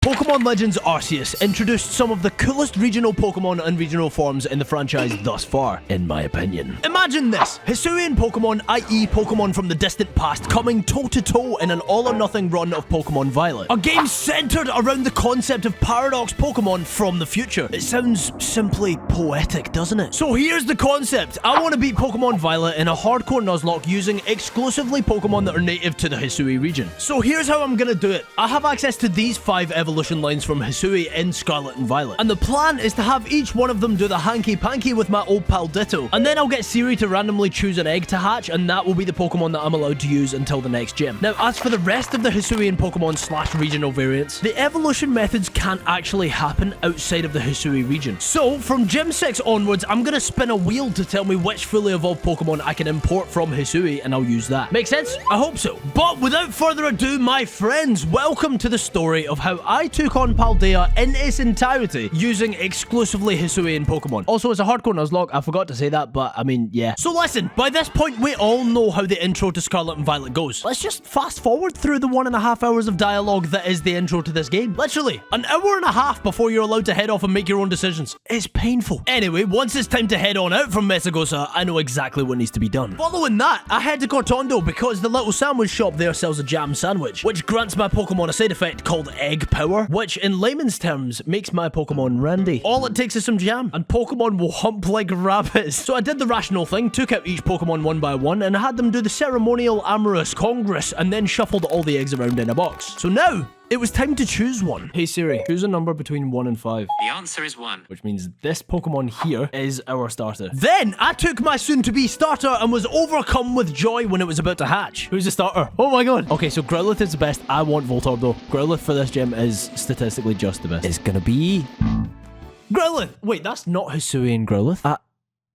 Pokemon Legends Arceus introduced some of the coolest regional Pokemon and regional forms in the franchise thus far, in my opinion. Imagine this, HISUIan Pokemon, i.e. Pokemon from the distant past, coming toe-to-toe in an all-or-nothing run of Pokemon Violet. A game centered around the concept of paradox Pokemon from the future. It sounds simply poetic, doesn't it? So here's the concept. I want to beat Pokemon Violet in a hardcore Nuzlocke using exclusively Pokemon that are native to the Hisui region. So here's how I'm gonna do it. I have access to these 5 evolution lines from Hisui in Scarlet and Violet. And the plan is to have each one of them do the hanky-panky with my old pal Ditto. And then I'll get Siri to randomly choose an egg to hatch, and that will be the Pokemon that I'm allowed to use until the next gym. Now, as for the rest of the Hisuian Pokemon / regional variants, the evolution methods can't actually happen outside of the Hisui region. So, from Gym 6 onwards, I'm gonna spin a wheel to tell me which fully evolved Pokemon I can import from Hisui, and I'll use that. Make sense? I hope so. But without further ado, my friends, welcome to the story of how I took on Paldea in its entirety using exclusively Hisuian Pokemon. Also, it's a hardcore Nuzlocke. I forgot to say that, but I mean, yeah. So listen, by this point, we all know how the intro to Scarlet and Violet goes. Let's just fast forward through the 1.5 hours of dialogue that is the intro to this game. Literally, an hour and a half before you're allowed to head off and make your own decisions. It's painful. Anyway, once it's time to head on out from Mesagosa, I know exactly what needs to be done. Following that, I head to Cortondo because the little sandwich shop there sells a jam sandwich, which grants my Pokemon a side effect called Egg Power, which in layman's terms makes my Pokemon randy. All it takes is some jam, and Pokemon will hump like rabbits. So I did the rational thing, took out each Pokemon one by one, and had them do the ceremonial amorous congress, and then shuffled all the eggs around in a box. So now, it was time to choose one. Hey Siri, choose a number between 1 and 5. The answer is 1. Which means this Pokemon here is our starter. Then, I took my soon-to-be starter and was overcome with joy when it was about to hatch. Who's the starter? Oh my god. Okay, so Growlithe is the best. I want Voltorb though. Growlithe for this gym is statistically just the best. It's gonna be... Growlithe! Wait, that's not Hisuian Growlithe.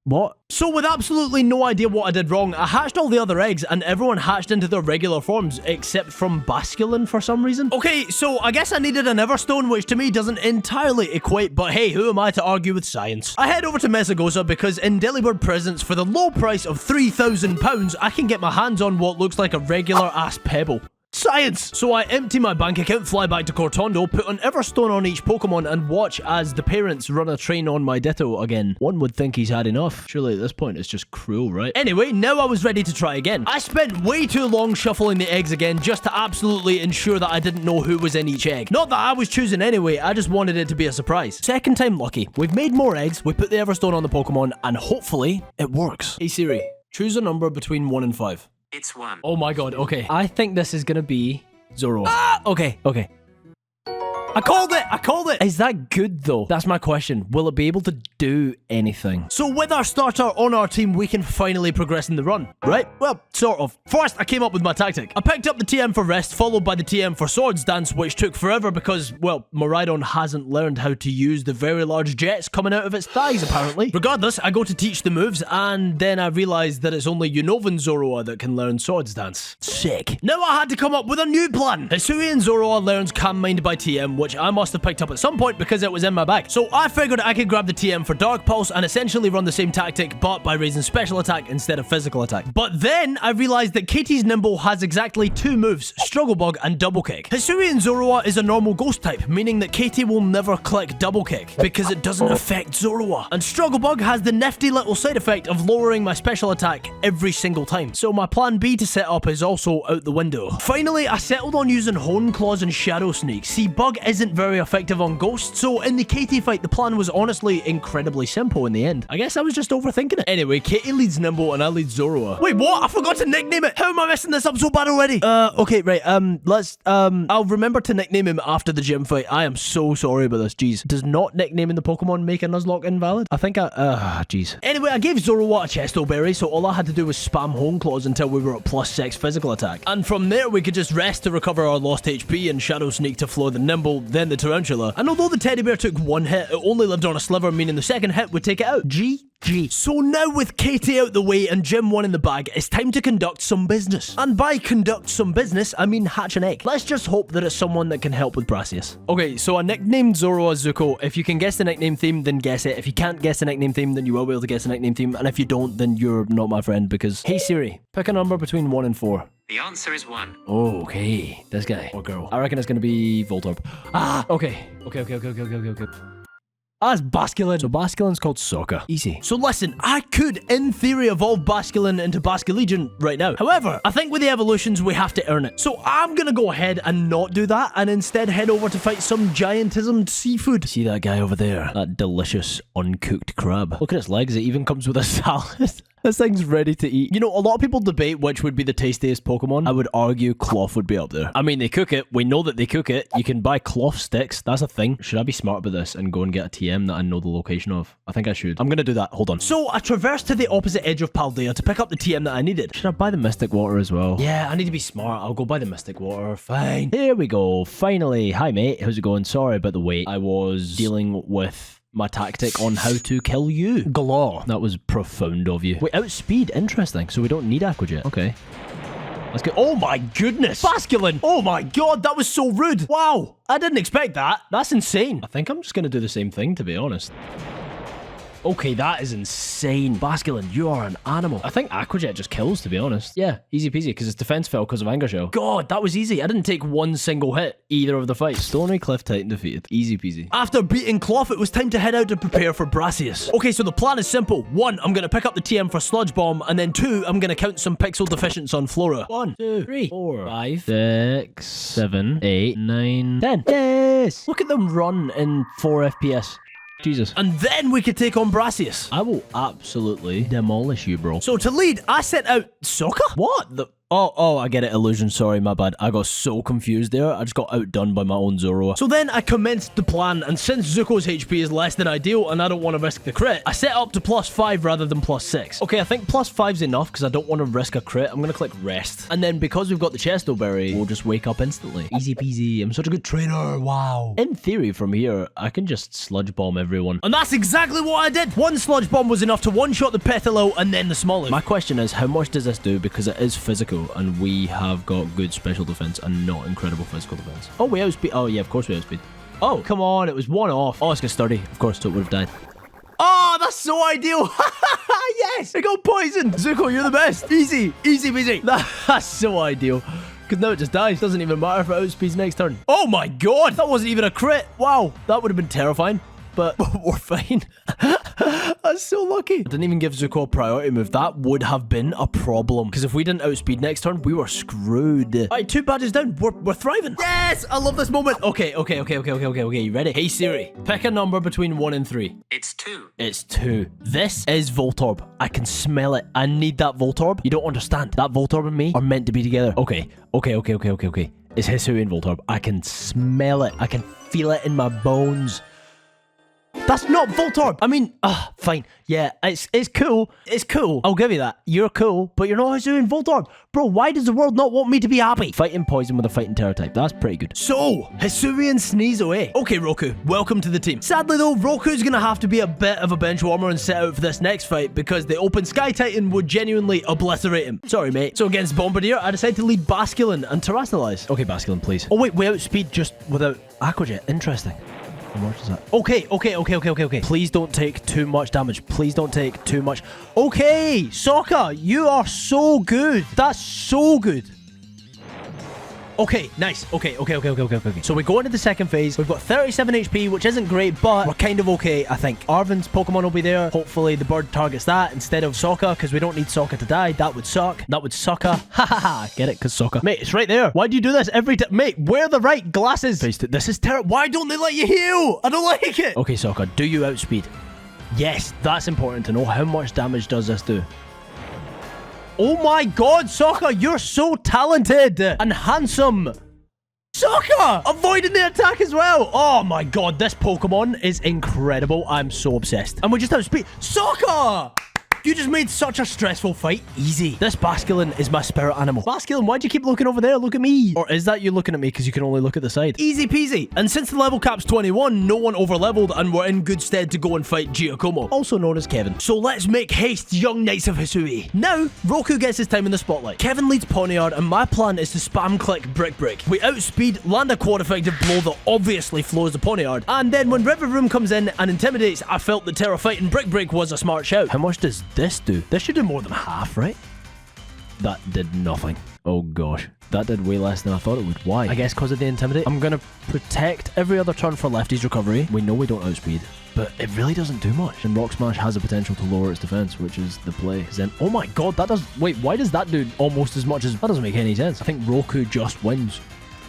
What? So with absolutely no idea what I did wrong, I hatched all the other eggs and everyone hatched into their regular forms except from Basculin for some reason. Okay, so I guess I needed an Everstone, which to me doesn't entirely equate, but hey, who am I to argue with science? I head over to Mesagosa because in Delibird Presents, for the low price of £3,000, I can get my hands on what looks like a regular ass pebble. Science! So I empty my bank account, fly back to Cortondo, put an Everstone on each Pokemon, and watch as the parents run a train on my Ditto again. One would think he's had enough. Surely at this point it's just cruel, right? Anyway, now I was ready to try again. I spent way too long shuffling the eggs again just to absolutely ensure that I didn't know who was in each egg. Not that I was choosing anyway, I just wanted it to be a surprise. Second time lucky. We've made more eggs, we put the Everstone on the Pokemon, and hopefully it works. Hey Siri, choose a number between 1 and 5. It's 1. Oh my god, okay. I think this is gonna be Zoroark. Ah! Okay. I called it! I called it! Is that good though? That's my question. Will it be able to do anything? So with our starter on our team, we can finally progress in the run, right? Well, sort of. First, I came up with my tactic. I picked up the TM for Rest, followed by the TM for Swords Dance, which took forever because, well, Miraidon hasn't learned how to use the very large jets coming out of its thighs, apparently. Regardless, I go to teach the moves, and then I realized that it's only Unovan Zoroark that can learn Swords Dance. Sick. Now I had to come up with a new plan. Hisuian Zoroark learns Calm Mind by TM, which I must have picked up at some point because it was in my bag. So I figured I could grab the TM for Dark Pulse and essentially run the same tactic, but by raising special attack instead of physical attack. But then I realized that Katie's Nimble has exactly 2 moves, Struggle Bug and Double Kick. Hisuian Zoroark is a normal ghost type, meaning that Katie will never click Double Kick because it doesn't affect Zoroark. And Struggle Bug has the nifty little side effect of lowering my special attack every single time. So my plan B to set up is also out the window. Finally, I settled on using Hone Claws and Shadow Sneak. See, Bug isn't very effective on Ghost, so in the Katie fight, the plan was honestly incredibly simple in the end. I guess I was just overthinking it. Anyway, Katie leads Nimble and I lead Zoroark. Wait, what? I forgot to nickname it. How am I messing this up so bad already? Okay, right, I'll remember to nickname him after the gym fight. I am so sorry about this, jeez. Does not nicknaming the Pokemon make a Nuzlocke invalid? I think jeez. Anyway, I gave Zoroark a Chesto Berry, so all I had to do was spam Hone Claws until we were at +6 physical attack. And from there, we could just rest to recover our lost HP and Shadow Sneak to floor the Nimble, then the Tarantula. And although the teddy bear took 1 hit, it only lived on a sliver, meaning the second hit would take it out. GG. So now with Katie out the way and Gym 1 in the bag, it's time to conduct some business. And by conduct some business, I mean hatch an egg. Let's just hope that it's someone that can help with Brassius. Okay, so I nicknamed Zoroark Zuko. If you can guess the nickname theme, then guess it. If you can't guess the nickname theme, then you will be able to guess the nickname theme. And if you don't, then you're not my friend because... Hey Siri, pick a number between 1 and 4. The answer is 1. Okay, this guy or girl. I reckon it's gonna be Voltorb. Ah, okay. Okay. Ah, it's Basculin. So Basculin's called Sokka. Easy. So listen, I could, in theory, evolve Basculin into Basculegion right now. However, I think with the evolutions, we have to earn it. So I'm gonna go ahead and not do that and instead head over to fight some giantism seafood. See that guy over there? That delicious uncooked crab. Look at its legs. It even comes with a salad. This thing's ready to eat. You know, a lot of people debate which would be the tastiest Pokemon. I would argue Cloth would be up there. I mean, they cook it. We know that they cook it. You can buy Cloth sticks. That's a thing. Should I be smart about this and go and get a TM that I know the location of? I think I should. I'm gonna do that. Hold on. So I traversed to the opposite edge of Paldea to pick up the TM that I needed. Should I buy the Mystic Water as well? Yeah, I need to be smart. I'll go buy the Mystic Water. Fine. Here we go. Finally. Hi, mate. How's it going? Sorry about the wait. I was dealing with my tactic on how to kill you. Glaw. That was profound of you. Wait, outspeed. Interesting. So we don't need Aqua Jet. Okay. Let's go. Oh my goodness. Basculin. Oh my god, that was so rude. Wow. I didn't expect that. That's insane. I think I'm just going to do the same thing, to be honest. Okay, that is insane. Basculin, you are an animal. I think Aqua Jet just kills, to be honest. Yeah, easy peasy, because its defense fell because of Anger Shell. God, that was easy. I didn't take one single hit either of the fights. Stony Cliff Titan defeated. Easy peasy. After beating Cloth, it was time to head out to prepare for Brassius. Okay, so the plan is simple. 1, I'm going to pick up the TM for Sludge Bomb, and then 2, I'm going to count some pixel deficients on Flora. 1, 2, 3, 4, 5, 6, 7, 8, 9, 10. Yes! Look at them run in 4 FPS. Jesus. And then we could take on Brassius. I will absolutely demolish you, bro. So to lead, I sent out Sokka? What? Oh, I get it. Illusion. Sorry, my bad. I got so confused there. I just got outdone by my own Zoroa. So then I commenced the plan, and since Zuko's HP is less than ideal and I don't want to risk the crit, I set up to +5 rather than +6. Okay, I think +5's enough because I don't want to risk a crit. I'm going to click rest. And then because we've got the Chesto Berry, we'll just wake up instantly. Easy peasy. I'm such a good trainer. Wow. In theory, from here, I can just Sludge Bomb everyone. And that's exactly what I did. 1 Sludge Bomb was enough to one-shot the Petalo and then the Smoliv. My question is, how much does this do? Because it is physical. And we have got good special defense and not incredible physical defense. Oh, we outspeed. Oh, yeah, of course we outspeed. Oh, come on. It was 1 off. Oh, it's got sturdy. Of course, so it would have died. Oh, that's so ideal. Yes, it got poisoned. Zuko, you're the best. Easy. Easy peasy. That's so ideal. Because now it just dies. Doesn't even matter if it outspeeds next turn. Oh, my God. That wasn't even a crit. Wow. That would have been terrifying. But we're fine. That's so lucky. I didn't even give Zuko a priority move. That would have been a problem. Because if we didn't outspeed next turn, we were screwed. All right, 2 badges down. We're thriving. Yes, I love this moment. Okay. You ready? Hey, Siri, pick a number between 1 and 3. It's 2. It's 2. This is Voltorb. I can smell it. I need that Voltorb. You don't understand. That Voltorb and me are meant to be together. Okay. It's Hisui and Voltorb. I can smell it. I can feel it in my bones. That's not Voltorb. I mean, fine. Yeah, it's cool. It's cool. I'll give you that. You're cool, but you're not Hisuian Voltorb. Bro, why does the world not want me to be happy? Fighting poison with a fighting terror type. That's pretty good. So, Hisuian Sneasel, eh? Okay, Roku, welcome to the team. Sadly though, Roku's gonna have to be a bit of a bench warmer and set out for this next fight because the open Sky Titan would genuinely obliterate him. Sorry, mate. So against Bombardier, I decided to lead Basculin and Terrasilize. Okay, Basculin, please. Oh wait, we outspeed just without Aqua Jet. Interesting. How much is that? Okay. Please don't take too much damage. Please don't take too much. Okay, Sokka, you are so good. That's so good. Okay, nice. Okay. So we go into the second phase. We've got 37 HP, which isn't great, but we're kind of okay, I think. Arven's Pokemon will be there. Hopefully the bird targets that instead of Sokka, because we don't need Sokka to die. That would suck. That would sucka. Ha ha ha. Get it? Because Sokka. Mate, it's right there. Why do you do this every time? Mate, wear the right glasses. This is terrible. Why don't they let you heal? I don't like it. Okay, Sokka, do you outspeed? Yes, that's important to know. How much damage does this do? Oh my god, Sokka, you're so talented and handsome. Sokka! Avoiding the attack as well. Oh my god, this Pokemon is incredible. I'm so obsessed. And we just outspeed. Sokka! You just made such a stressful fight easy. This Basculin is my spirit animal. Basculin, why'd you keep looking over there? Look at me. Or is that you looking at me because you can only look at the side? Easy peasy. And since the level cap's 21, no one over leveled and we're in good stead to go and fight Giacomo, also known as Kevin. So let's make haste, young knights of Hisui. Now, Roku gets his time in the spotlight. Kevin leads Ponyard and my plan is to spam click Brick Break. We outspeed, land a quad effective blow that obviously floors the Ponyard. And then when River Room comes in and intimidates, I felt that Terra fighting Brick Break was a smart shout. How much does this do? This should do more than half, right? That did nothing. Oh gosh. That did way less than I thought it would. Why? I guess because of the Intimidate. I'm going to protect every other turn for Lefty's recovery. We know we don't outspeed, but it really doesn't do much. And Rock Smash has the potential to lower its defense, which is the play. Then, oh my god, that does... Wait, why does that do almost as much as... That doesn't make any sense. I think Roku just wins.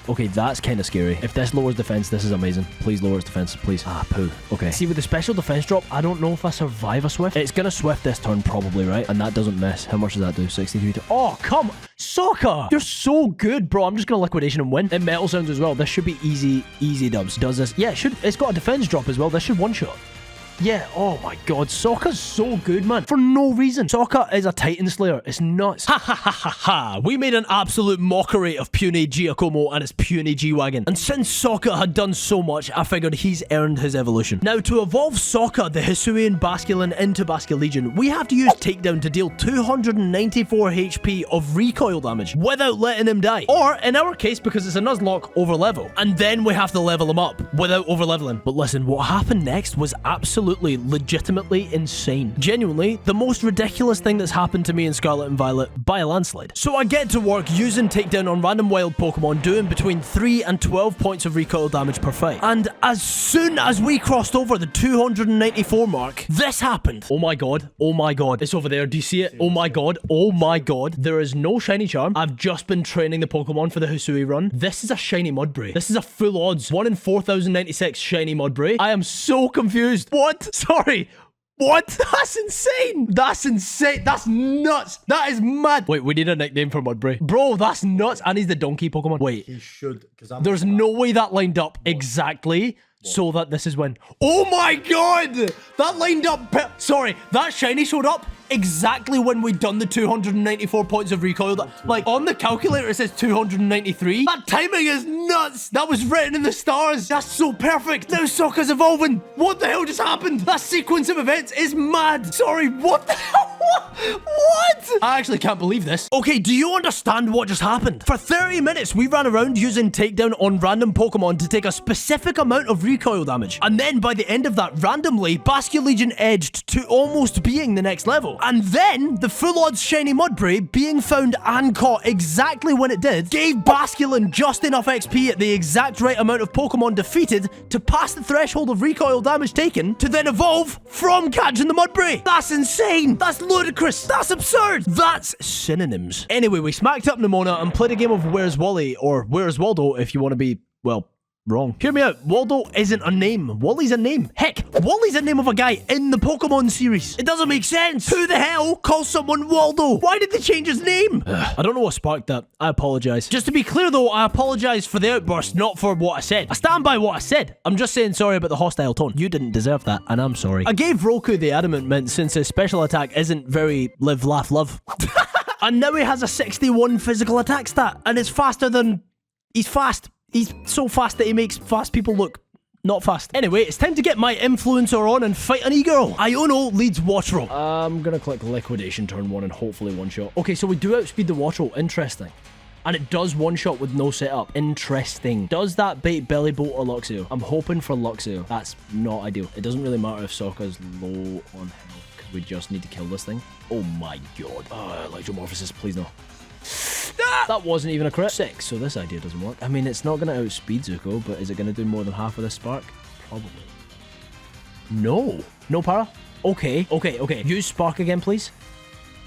Okay, that's kind of scary. If this lowers defense, this is amazing. Please lower its defense, please. Ah, poo. Okay. See, with the special defense drop, I don't know if I survive a Swift. It's gonna Swift this turn probably, right? And that doesn't miss. How much does that do? 63 to... Oh, come... Sokka! You're so good, bro. I'm just gonna Liquidation and win. And Metal Sounds as well. This should be easy dubs. Does this... Yeah, it should... It's got a defense drop as well. This should one-shot. Yeah, oh my god, Sokka's so good, man. For no reason. Sokka is a Titan Slayer. It's nuts. Ha ha ha ha ha. We made an absolute mockery of puny Giacomo and his puny G-Wagon. And since Sokka had done so much, I figured he's earned his evolution. Now, to evolve Sokka, the Hisuian Basculin, into Basculegion, we have to use Takedown to deal 294 HP of recoil damage without letting him die. Or, in our case, because it's a Nuzlocke, overlevel. And then we have to level him up without overleveling. But listen, what happened next was absolutely legitimately insane. Genuinely, the most ridiculous thing that's happened to me in Scarlet and Violet by a landslide. So I get to work using Takedown on random wild Pokemon, doing between 3 and 12 points of recoil damage per fight. And as soon as we crossed over the 294 mark, this happened. Oh my god. Oh my god. It's over there. Do you see it? Oh my god. Oh my god. There is no shiny charm. I've just been training the Pokemon for the Hisui run. This is a shiny Mudbray. This is a full odds 1 in 4096 shiny Mudbray. I am so confused. What? Sorry. What? That's insane. That's insane. That's nuts. That is mad. Wait, we need a nickname for Mudbray. Bro, that's nuts. And he's the donkey Pokemon. Wait. He should. There's no way that lined up exactly so that this is when... Oh my god. That lined up... Sorry. That shiny showed up exactly when we'd done the 294 points of recoil. Like, on the calculator, it says 293. That timing is nuts. That was written in the stars. That's so perfect. Now Sokka's evolving. What the hell just happened? That sequence of events is mad. Sorry, what the hell? What? I actually can't believe this. Okay, do you understand what just happened? For 30 minutes, we ran around using Takedown on random Pokemon to take a specific amount of recoil damage. And then by the end of that, randomly, Basculegion edged to almost being the next level. And then, the full odds shiny Mudbray being found and caught exactly when it did, gave Basculin just enough XP at the exact right amount of Pokemon defeated to pass the threshold of recoil damage taken to then evolve from catching the Mudbray. That's insane. That's ludicrous. That's absurd. That's synonyms. Anyway, we smacked up Nimona and played a game of Where's Wally, or Where's Waldo if you want to be, well, wrong. Hear me out. Waldo isn't a name. Wally's a name. Heck, Wally's a name of a guy in the Pokemon series. It doesn't make sense. Who the hell calls someone Waldo? Why did they change his name? I don't know what sparked that. I apologize. Just to be clear though, I apologize for the outburst, not for what I said. I stand by what I said. I'm just saying sorry about the hostile tone. You didn't deserve that, and I'm sorry. I gave Roku the Adamant Mint since his special attack isn't very live, laugh, love. And now he has a 61 physical attack stat, and it's faster than... He's fast. He's so fast that he makes fast people look not fast. Anyway, it's time to get my influencer on and fight an e-girl. Iono leads Watchrow. I'm gonna click Liquidation turn 1 and hopefully one-shot. Okay, so we do outspeed the Watchrow. Interesting. And it does one-shot with no setup. Interesting. Does that bait Belly Bolt or Luxio? I'm hoping for Luxio. That's not ideal. It doesn't really matter if Sokka's low on health because we just need to kill this thing. Oh my god. Electromorphosis, please no. That wasn't even a crit. 6, so this idea doesn't work. I mean, it's not going to outspeed Zuko, but is it going to do more than half of this spark? Probably. No. No para? Okay. Use spark again, please.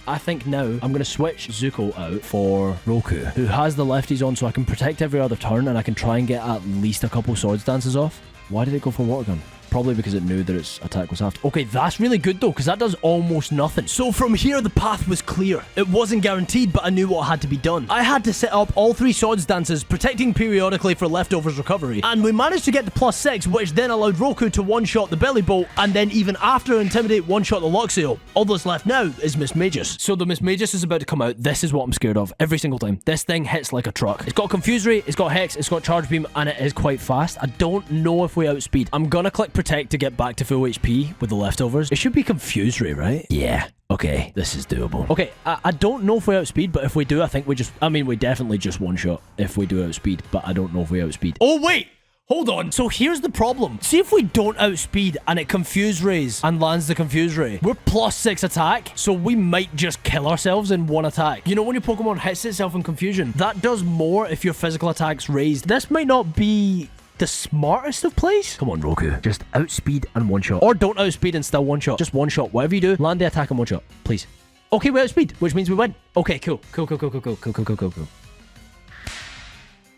I think now I'm going to switch Zuko out for Roku, who has the lefties on so I can protect every other turn and I can try and get at least a couple swords dances off. Why did it go for water gun? Probably because it knew that its attack was halved. Okay, that's really good though, because that does almost nothing. So from here, the path was clear. It wasn't guaranteed, but I knew what had to be done. I had to set up all 3 swords dances, protecting periodically for leftovers recovery. And we managed to get to +6, which then allowed Roku to one-shot the Belly Bolt, and then even after Intimidate, one-shot the Luxio. All that's left now is Miss Magus. So the Miss Magus is about to come out. This is what I'm scared of every single time. This thing hits like a truck. It's got Confuse Ray, it's got Hex, it's got Charge Beam, and it is quite fast. I don't know if we outspeed. I'm gonna click Protect to get back to full HP with the leftovers. It should be Confuse Ray, right? Yeah. Okay, this is doable. Okay, I don't know if we outspeed, but if we do, I think we just... I mean, we definitely just one-shot if we do outspeed, but I don't know if we outspeed. Oh, wait! Hold on. So here's the problem. See if we don't outspeed and it confuse rays and lands the confuse ray. We're +6 attack, so we might just kill ourselves in one attack. You know when your Pokemon hits itself in confusion, that does more if your physical attack's raised. This might not be the smartest of plays. Come on, Roku. Just outspeed and one shot. Or don't outspeed and still one shot. Just one shot. Whatever you do, land the attack and one shot. Please. Okay, we outspeed, which means we win. Okay, cool. Cool.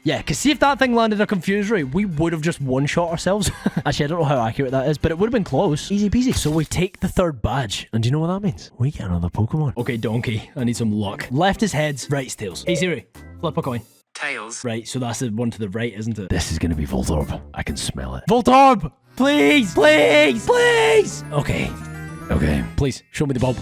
Yeah, because see if that thing landed a confuse ray, we would have just one-shot ourselves. Actually, I don't know how accurate that is, but it would have been close. Easy peasy. So we take the 3rd badge, and do you know what that means? We get another Pokemon. Okay, donkey. I need some luck. Left is heads, right is tails. Hey, Siri, flip a coin. Tails. Right, so that's the one to the right, isn't it? This is going to be Voltorb. I can smell it. Voltorb! Please! Please! Please! Okay. Okay. Please, show me the bulb.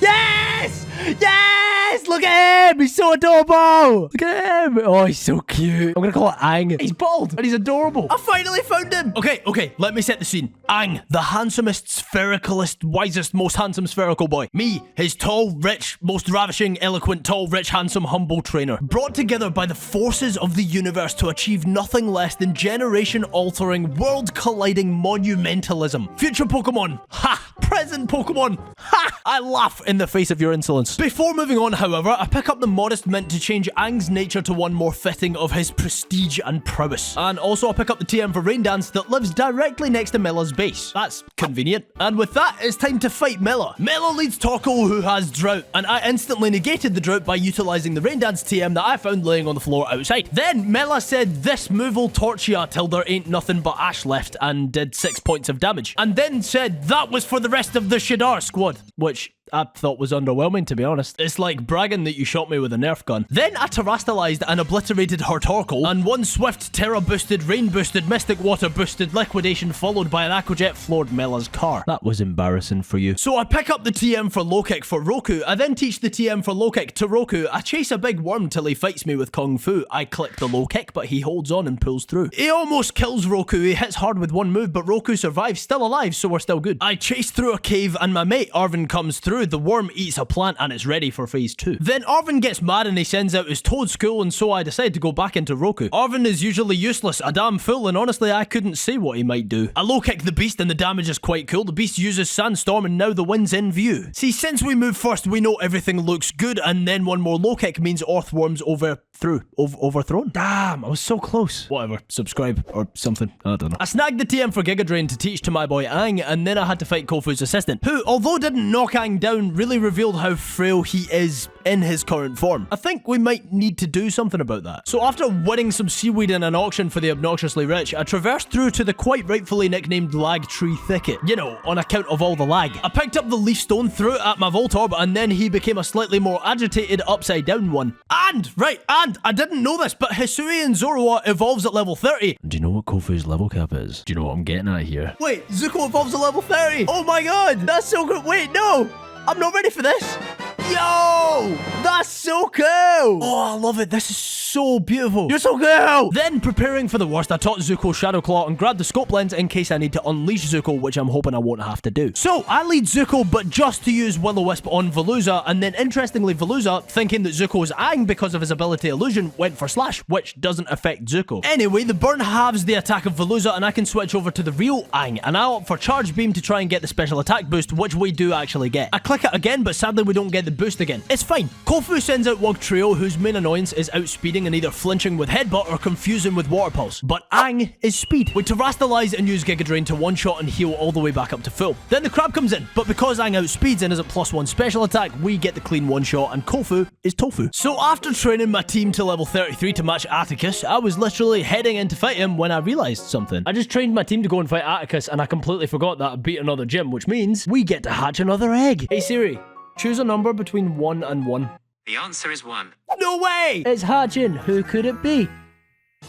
Yes! Yes! Look at him! He's so adorable! Look at him! Oh, he's so cute. I'm gonna call it Ang. He's bald and he's adorable. I finally found him! Okay, let me set the scene. Ang, the handsomest, sphericalest, wisest, most handsome spherical boy. Me, his tall, rich, most ravishing, eloquent, tall, rich, handsome, humble trainer. Brought together by the forces of the universe to achieve nothing less than generation-altering, world-colliding monumentalism. Future Pokemon. Ha! Present Pokemon. Ha! I laugh in the face of your insolence. Before moving on, however, I pick up the modest mint to change Ang's nature to one more fitting of his prestige and prowess. And also I pick up the TM for Rain Dance that lives directly next to Mella's base. That's convenient. And with that, it's time to fight Mella. Mella leads Torkoal, who has Drought, and I instantly negated the Drought by utilizing the Rain Dance TM that I found laying on the floor outside. Then Mella said, "This move'll torch ya till there ain't nothing but ash left," and did 6 points of damage. And then said that was for the rest of the Shadar squad, which I thought was underwhelming, to be honest. It's like bragging that you shot me with a Nerf gun. Then I terastalized and obliterated her Torkoal, and one swift Terra-boosted, Rain-boosted, Mystic Water-boosted liquidation followed by an Aquajet floored Mella's car. That was embarrassing for you. So I pick up the TM for Low Kick for Roku. I then teach the TM for Low Kick to Roku. I chase a big worm till he fights me with Kung Fu. I click the Low Kick, but he holds on and pulls through. He almost kills Roku. He hits hard with one move, but Roku survives, still alive, so we're still good. I chase through a cave, and my mate Arvin comes through. The worm eats a plant and it's ready for phase 2. Then Arvin gets mad and he sends out his Toad School, and so I decide to go back into Roku. Arvin is usually useless, a damn fool, and honestly I couldn't say what he might do. I low kick the beast and the damage is quite cool. The beast uses Sandstorm and now the win's in view. See, since we move first we know everything looks good, and then one more low kick means Earthworm's overthrown. Damn, I was so close. Whatever, subscribe or something, I don't know. I snagged the TM for Giga Drain to teach to my boy Ang, and then I had to fight Kofu's assistant, who, although didn't knock Ang down, really revealed how frail he is in his current form. I think we might need to do something about that. So after winning some seaweed in an auction for the obnoxiously rich, I traversed through to the quite rightfully nicknamed Lag Tree Thicket. You know, on account of all the lag. I picked up the Leaf Stone, threw it at my Voltorb, and then he became a slightly more agitated upside down one. And I didn't know this, but Hisui and Zoroark evolves at level 30. Do you know what Kofu's level cap is? Do you know what I'm getting at here? Wait, Zuko evolves at level 30. Oh my god, that's so good. Wait, no, I'm not ready for this. Yo, that's so cool. Oh, I love it. This is so beautiful. You're so cool. Then, preparing for the worst, I taught Zuko Shadow Claw and grabbed the scope lens in case I need to unleash Zuko, which I'm hoping I won't have to do. So, I lead Zuko, but just to use Will-O-Wisp on Veluza, and then interestingly, Veluza, thinking that Zuko's Aang because of his ability illusion, went for Slash, which doesn't affect Zuko. Anyway, the burn halves the attack of Veluza, and I can switch over to the real Aang, and I opt for Charge Beam to try and get the special attack boost, which we do actually get. I click it again, but sadly we don't get the boost again. It's fine. Kofu sends out Wug Trio, whose main annoyance is outspeeding and either flinching with Headbutt or confusing with Water Pulse. But Aang is speed. We terastalize and use Giga Drain to one-shot and heal all the way back up to full. Then the crab comes in, but because Aang outspeeds and is a +1 special attack, we get the clean one-shot and Kofu is tofu. So after training my team to level 33 to match Atticus, I was literally heading in to fight him when I realized something. I just trained my team to go and fight Atticus and I completely forgot that I beat another gym, which means we get to hatch another egg. Hey Siri, choose a number between 1 and 1. The answer is 1. No way! It's hatching. Who could it be?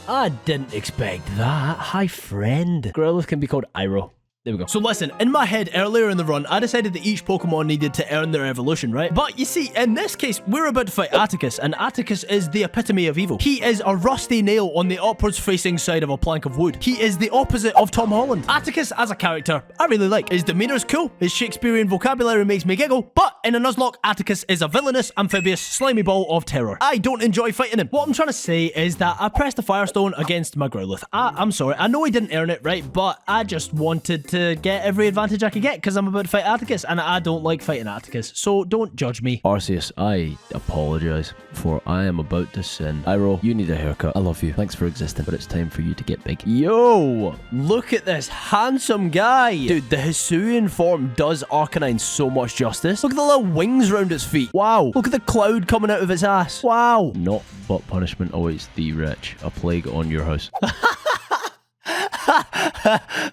I didn't expect that. Hi, friend. Growlithe can be called Iroh. There we go. So listen, in my head earlier in the run, I decided that each Pokemon needed to earn their evolution, right? But you see, in this case, we're about to fight Atticus, and Atticus is the epitome of evil. He is a rusty nail on the upwards facing side of a plank of wood. He is the opposite of Tom Holland. Atticus as a character, I really like. His demeanor is cool, his Shakespearean vocabulary makes me giggle, but in a Nuzlocke, Atticus is a villainous, amphibious, slimy ball of terror. I don't enjoy fighting him. What I'm trying to say is that I pressed the Firestone against my Growlithe. I'm sorry, I know he didn't earn it, right? But I just wanted to get every advantage I could get because I'm about to fight Atticus, and I don't like fighting Atticus, so don't judge me. Arceus, I apologize for I am about to sin. Iroh, you need a haircut. I love you. Thanks for existing, but it's time for you to get big. Yo, look at this handsome guy. Dude, the Hisuian form does Arcanine so much justice. Look at the little wings round its feet. Wow. Look at the cloud coming out of its ass. Wow. Not but punishment awaits thee, wretch. A plague on your house.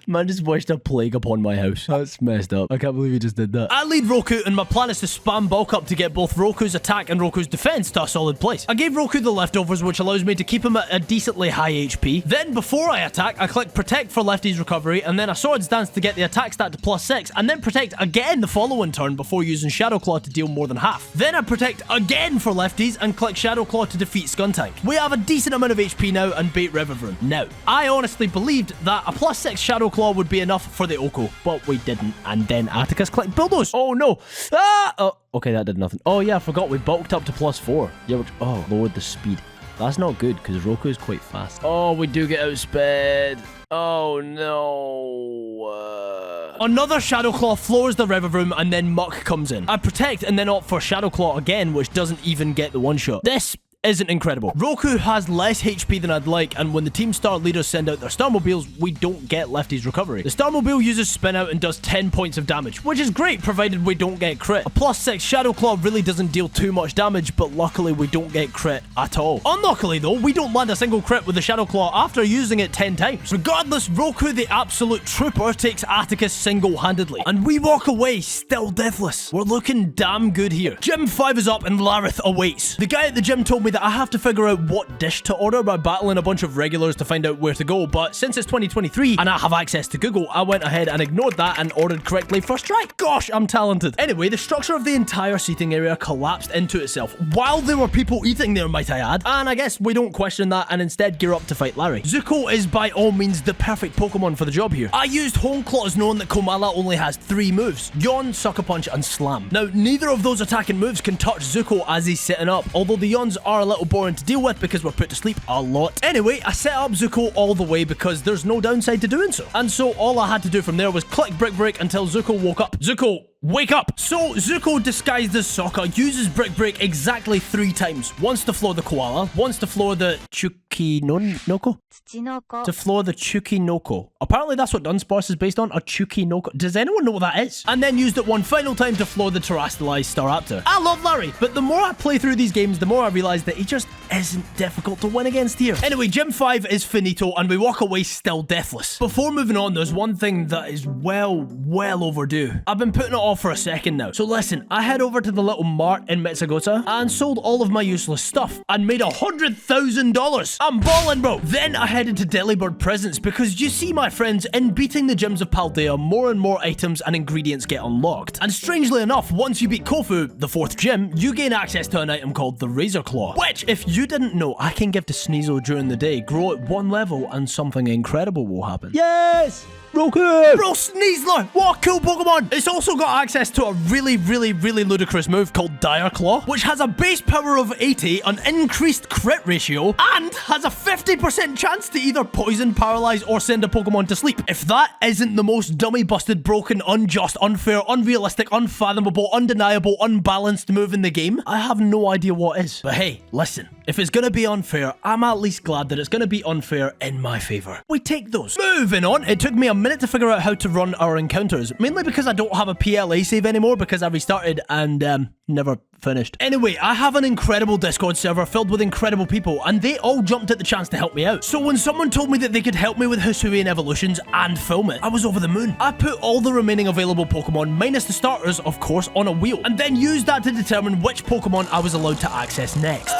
Man just wished a plague upon my house. That's messed up. I can't believe he just did that. I lead Roku, and my plan is to spam bulk up to get both Roku's attack and Roku's defense to a solid place. I gave Roku the leftovers, which allows me to keep him at a decently high HP. Then, before I attack, I click Protect for Lefty's recovery, and then a Swords Dance to get the attack stat to +6, and then Protect again the following turn before using Shadow Claw to deal more than half. Then I Protect again for Lefties and click Shadow Claw to defeat Skuntank. We have a decent amount of HP now and bait Riverroom. Now, I honestly believed that a +6 Shadow Claw would be enough for the Oko, but we didn't. And then Atticus clicked Bulldoze. Oh no. Ah! Oh, okay, that did nothing. Oh yeah, I forgot we bulked up to +4. Yeah, which, oh, lowered the speed. That's not good because Roku is quite fast. Oh, we do get outsped. Oh no. Another Shadow Claw floors the Riverroom and then Muck comes in. I Protect and then opt for Shadow Claw again, which doesn't even get the one shot. This isn't incredible. Roku has less HP than I'd like, and when the team star leaders send out their Starmobiles, we don't get Lefty's recovery. The Starmobile uses Spin Out and does 10 points of damage, which is great provided we don't get crit. A +6 Shadow Claw really doesn't deal too much damage, but luckily we don't get crit at all. Unluckily though, we don't land a single crit with the Shadow Claw after using it 10 times. Regardless, Roku the absolute trooper takes Atticus single-handedly, and we walk away still deathless. We're looking damn good here. Gym 5 is up and Larith awaits. The guy at the gym told me that I have to figure out what dish to order by battling a bunch of regulars to find out where to go, but since it's 2023 and I have access to Google, I went ahead and ignored that and ordered correctly first try. Gosh, I'm talented. Anyway, the structure of the entire seating area collapsed into itself while there were people eating there, might I add, and I guess we don't question that and instead gear up to fight Larry. Zuko is by all means the perfect Pokemon for the job here. I used Hone Claws knowing that Komala only has 3 moves, Yawn, Sucker Punch, and Slam. Now, neither of those attacking moves can touch Zuko as he's sitting up, although the Yawns are a little boring to deal with because we're put to sleep a lot. Anyway, I set up Zuko all the way because there's no downside to doing so. And so all I had to do from there was click Brick Break until Zuko woke up. Zuko, wake up! So, Zuko, disguised as Sokka, uses Brick Break exactly 3 times. Once to floor the Koala, once to floor the Chukinoko? To floor the Chukinoko. Apparently that's what Dunsparce is based on, a Chukinoko. Does anyone know what that is? And then used it one final time to floor the Terastallized Staraptor. I love Larry, but the more I play through these games, the more I realize that he just isn't difficult to win against here. Anyway, Gym 5 is finito, and we walk away still deathless. Before moving on, there's one thing that is well overdue. I've been putting it off for a second now. So listen, I head over to the little mart in Mitsugota and sold all of my useless stuff and made $100,000. I'm balling, bro. Then I headed to Delibird Presents because you see, my friends, in beating the gyms of Paldea, more and more items and ingredients get unlocked. And strangely enough, once you beat Kofu, the 4th gym, you gain access to an item called the Razor Claw, which, if you didn't know, I can give to Sneasel during the day, grow at 1 level, and something incredible will happen. Yes! Roku! Bro, Sneasler! What a cool Pokemon! It's also got access to a really ludicrous move called Dire Claw, which has a base power of 80, an increased crit ratio, and has a 50% chance to either poison, paralyze, or send a Pokemon to sleep. If that isn't the most dummy-busted, broken, unjust, unfair, unrealistic, unfathomable, undeniable, unbalanced move in the game, I have no idea what is. But hey, listen, if it's gonna be unfair, I'm at least glad that it's gonna be unfair in my favor. We take those. Moving on, it took me a minute to figure out how to run our encounters, mainly because I don't have a PLA save anymore because I restarted and never finished. Anyway, I have an incredible Discord server filled with incredible people, and they all jumped at the chance to help me out. So when someone told me that they could help me with Hisuian evolutions and film it, I was over the moon. I put all the remaining available Pokemon, minus the starters, of course, on a wheel, and then used that to determine which Pokemon I was allowed to access next.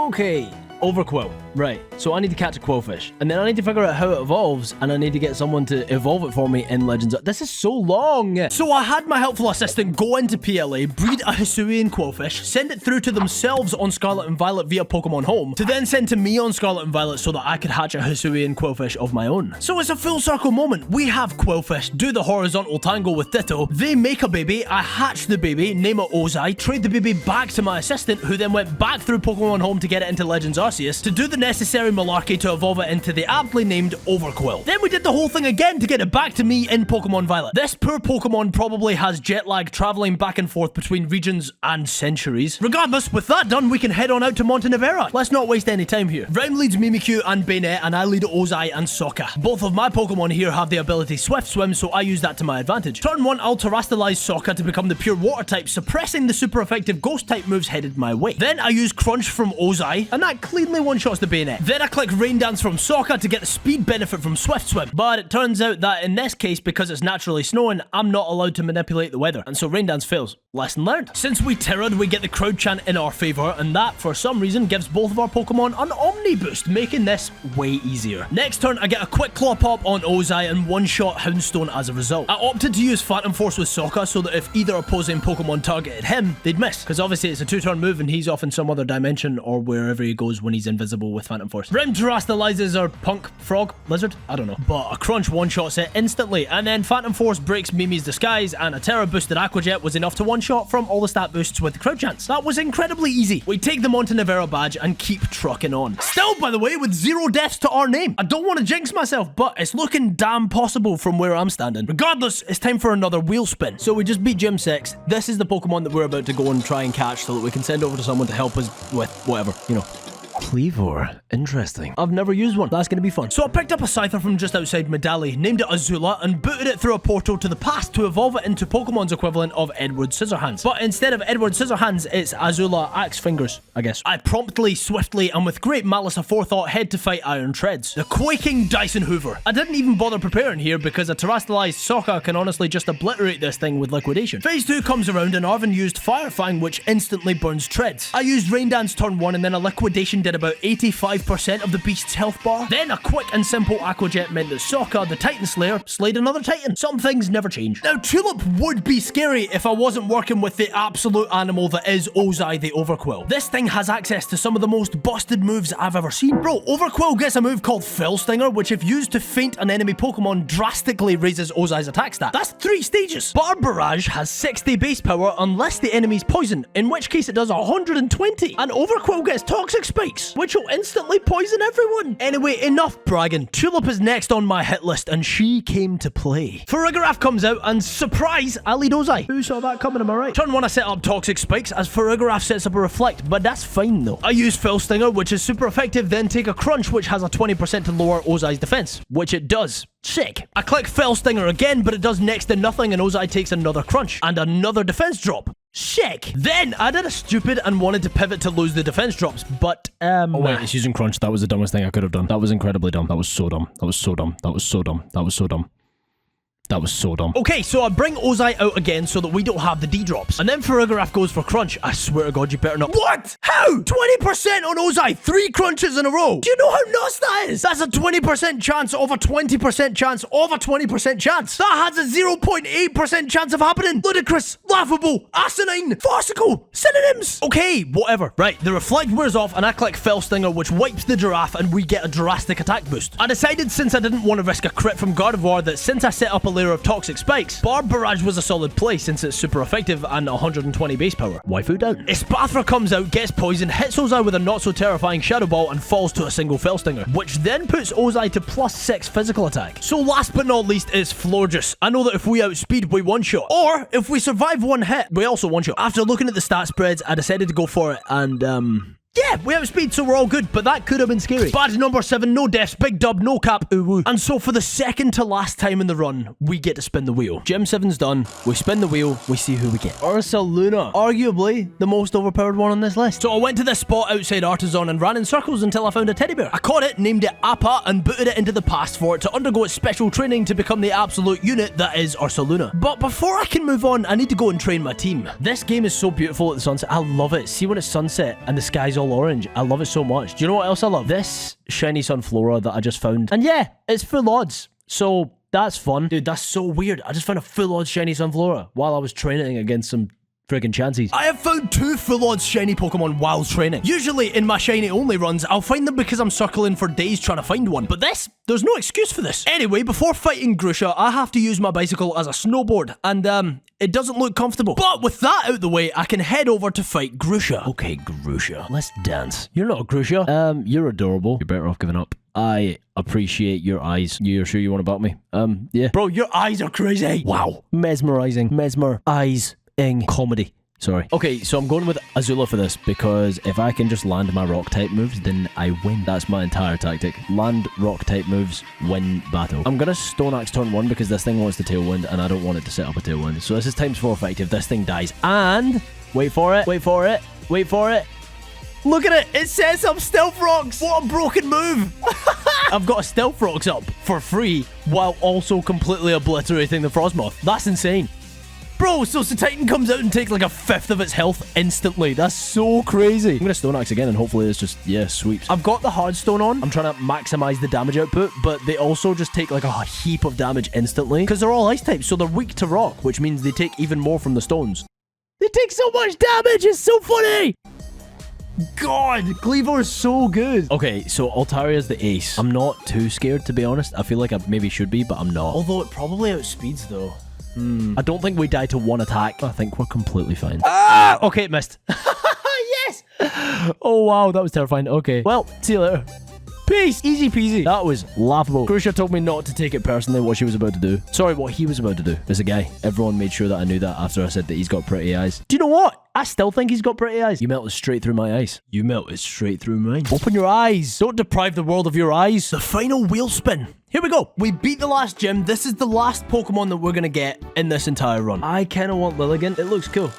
Okay. Overquill. Right. So I need to catch a quillfish. And then I need to figure out how it evolves. And I need to get someone to evolve it for me in Legends. This is so long. So I had my helpful assistant go into PLA, breed a Hisuian quillfish, send it through to themselves on Scarlet and Violet via Pokemon Home, to then send to me on Scarlet and Violet so that I could hatch a Hisuian quillfish of my own. So it's a full circle moment. We have quillfish do the horizontal tangle with Ditto. They make a baby. I hatch the baby, name it Ozai, trade the baby back to my assistant, who then went back through Pokemon Home to get it into Legends Arceus to do the necessary malarkey to evolve it into the aptly named Overquill. Then we did the whole thing again to get it back to me in Pokemon Violet. This poor Pokemon probably has jet lag traveling back and forth between regions and centuries. Regardless, with that done, we can head on out to Montenevera. Let's not waste any time here. Rem leads Mimikyu and Bayonet, and I lead Ozai and Sokka. Both of my Pokemon here have the ability Swift Swim, so I use that to my advantage. Turn 1, I'll Terastallize Sokka to become the pure water type, suppressing the super effective ghost type moves headed my way. Then I use Crunch from Ozai, and that cleanly one-shots the Bayonet. Then I click Rain Dance from Sokka to get the speed benefit from Swift Swim. But it turns out that in this case, because it's naturally snowing, I'm not allowed to manipulate the weather, and so Rain Dance fails. Lesson learned. Since we Terra'd, we get the crowd chant in our favor, and that, for some reason, gives both of our Pokemon an Omni boost, making this way easier. Next turn, I get a quick Claw Pop on Ozai and one-shot Houndstone as a result. I opted to use Phantom Force with Sokka so that if either opposing Pokemon targeted him, they'd miss, because obviously it's a 2-turn move and he's off in some other dimension or wherever he goes when he's invisible with Phantom Force. Rem Terastallizes our Punk Frog Lizard? I don't know. But a Crunch one-shots it instantly, and then Phantom Force breaks Mimi's disguise, and a Terra boosted Aqua Jet was enough to one-shot from all the stat boosts with the crowd chants. That was incredibly easy. We take the Montenevera badge and keep trucking on. Still, by the way, with 0 deaths to our name. I don't want to jinx myself, but it's looking damn possible from where I'm standing. Regardless, it's time for another wheel spin. So we just beat Gym 6. This is the Pokemon that we're about to go and try and catch so that we can send over to someone to help us with whatever, you know. Cleavor. Interesting. I've never used one. That's going to be fun. So I picked up a Scyther from just outside Medali, named it Azula, and booted it through a portal to the past to evolve it into Pokemon's equivalent of Edward Scissorhands. But instead of Edward Scissorhands, it's Azula Axe Fingers, I guess. I promptly, swiftly, and with great malice aforethought head to fight Iron Treads, the quaking Dyson Hoover. I didn't even bother preparing here because a Terastallized Sokka can honestly just obliterate this thing with Liquidation. Phase 2 comes around and Arvin used Fire Fang, which instantly burns Treads. I used Rain Dance turn 1 and then a Liquidation did about 85% of the beast's health bar. Then a quick and simple Aqua Jet meant that Sokka, the Titan Slayer, slayed another Titan. Some things never change. Now, Tulip would be scary if I wasn't working with the absolute animal that is Ozai the Overquill. This thing has access to some of the most busted moves I've ever seen. Bro, Overquill gets a move called Fell Stinger, which if used to feint an enemy Pokemon, drastically raises Ozai's attack stat. That's 3 stages. Bar Barrage has 60 base power unless the enemy's poison, in which case it does 120. And Overquill gets Toxic Spikes, which will instantly poison everyone. Anyway, enough bragging. Tulip is next on my hit list, and she came to play. Farigiraf comes out, and surprise, I lead Ozai. Who saw that coming, am I right? Turn 1, I set up Toxic Spikes, as Farigiraf sets up a Reflect, but that's fine though. I use Fell Stinger, which is super effective, then take a Crunch, which has a 20% to lower Ozai's defense, which it does. Sick. I click Fell Stinger again, but it does next to nothing, and Ozai takes another Crunch, and another defense drop. Sick. Then I did a stupid and wanted to pivot to lose the defense drops, but oh wait, it's using Crunch. That was the dumbest thing I could have done. That was incredibly dumb. That was so dumb. That was so dumb. That was so dumb. That was so dumb. That was so dumb. Okay, so I bring Ozai out again so that we don't have the D-drops. And then Farigiraf goes for Crunch. I swear to God, you better not. What? How? 20% on Ozai. 3 crunches in a row. Do you know how nuts that is? That's a 20% chance of a 20% chance of a 20% chance. That has a 0.8% chance of happening. Ludicrous, laughable, asinine, farcical, synonyms. Okay, whatever. Right, the Reflect wears off and I click Fell Stinger, which wipes the Giraffe and we get a drastic attack boost. I decided since I didn't want to risk a crit from Gardevoir that since I set up a layer of Toxic Spikes, Barb Barrage was a solid play since it's super effective and 120 base power. Waifu down. Espathra comes out, gets poison, hits Ozai with a not so terrifying Shadow Ball and falls to a single Fell Stinger, which then puts Ozai to +6 physical attack. So last but not least is Florges. I know that if we outspeed, we one-shot. Or if we survive one hit, we also one-shot. After looking at the stat spreads, I decided to go for it and yeah, we outspeed, so we're all good, but that could have been scary. Badge number 7, no deaths, big dub, no cap, ooh woo. And so for the second to last time in the run, we get to spin the wheel. Gym 7's done, we spin the wheel, we see who we get. Ursaluna, arguably the most overpowered one on this list. So I went to this spot outside Artisan and ran in circles until I found a teddy bear. I caught it, named it Appa, and booted it into the past for it to undergo its special training to become the absolute unit that is Ursaluna. But before I can move on, I need to go and train my team. This game is so beautiful at the sunset, I love it. See when it's sunset and the sky's all all orange. I love it so much. Do you know what else I love? This shiny Sunflora that I just found. And yeah, it's full odds. So that's fun. Dude, that's so weird. I just found a full odds shiny Sunflora while I was training against some friggin' chances. I have found 2 full odds shiny Pokemon while training. Usually in my shiny only runs, I'll find them because I'm circling for days trying to find one. But this, there's no excuse for this. Anyway, before fighting Grusha, I have to use my bicycle as a snowboard. And it doesn't look comfortable. But with that out the way, I can head over to fight Grusha. Okay, Grusha, let's dance. You're not a Grusha. You're adorable. You're better off giving up. I appreciate your eyes. You're sure you want to bat me? Yeah. Bro, your eyes are crazy. Wow. Mesmerizing. Eyes-ing comedy. Sorry. Okay, so I'm going with Azula for this because if I can just land my rock type moves, then I win. That's my entire tactic. Land rock type moves, win battle. I'm gonna Stone Axe turn 1 because this thing wants the Tailwind and I don't want it to set up a Tailwind. So this is times 4 effective. This thing dies. And wait for it. Wait for it. Wait for it. Look at it. It sets up Stealth Rocks. What a broken move. I've got a Stealth Rocks up for free while also completely obliterating the Frostmoth. That's insane. Bro, so Titan comes out and takes like a 1/5 of its health instantly. That's so crazy. I'm going to Stone Axe again and hopefully it's just, yeah, sweeps. I've got the Hardstone on. I'm trying to maximize the damage output, but they also just take like a heap of damage instantly because they're all ice types, so they're weak to rock, which means they take even more from the stones. They take so much damage. It's so funny. God, Cleaver is so good. Okay, so Altaria's the ace. I'm not too scared, to be honest. I feel like I maybe should be, but I'm not. Although it probably outspeeds, though. I don't think we die to 1 attack. I think we're completely fine. Ah! Okay, it missed. Yes! Oh, wow, that was terrifying. Okay. Well, see you later. Peace. Easy peasy. That was laughable. Grusha told me not to take it personally what she was about to do. Sorry, what he was about to do. There's a guy. Everyone made sure that I knew that after I said that he's got pretty eyes. Do you know what? I still think he's got pretty eyes. You melted straight through my eyes. You melted straight through mine. Open your eyes. Don't deprive the world of your eyes. The final wheel spin. Here we go. We beat the last gym. This is the last Pokemon that we're going to get in this entire run. I kind of want Lilligant. It looks cool.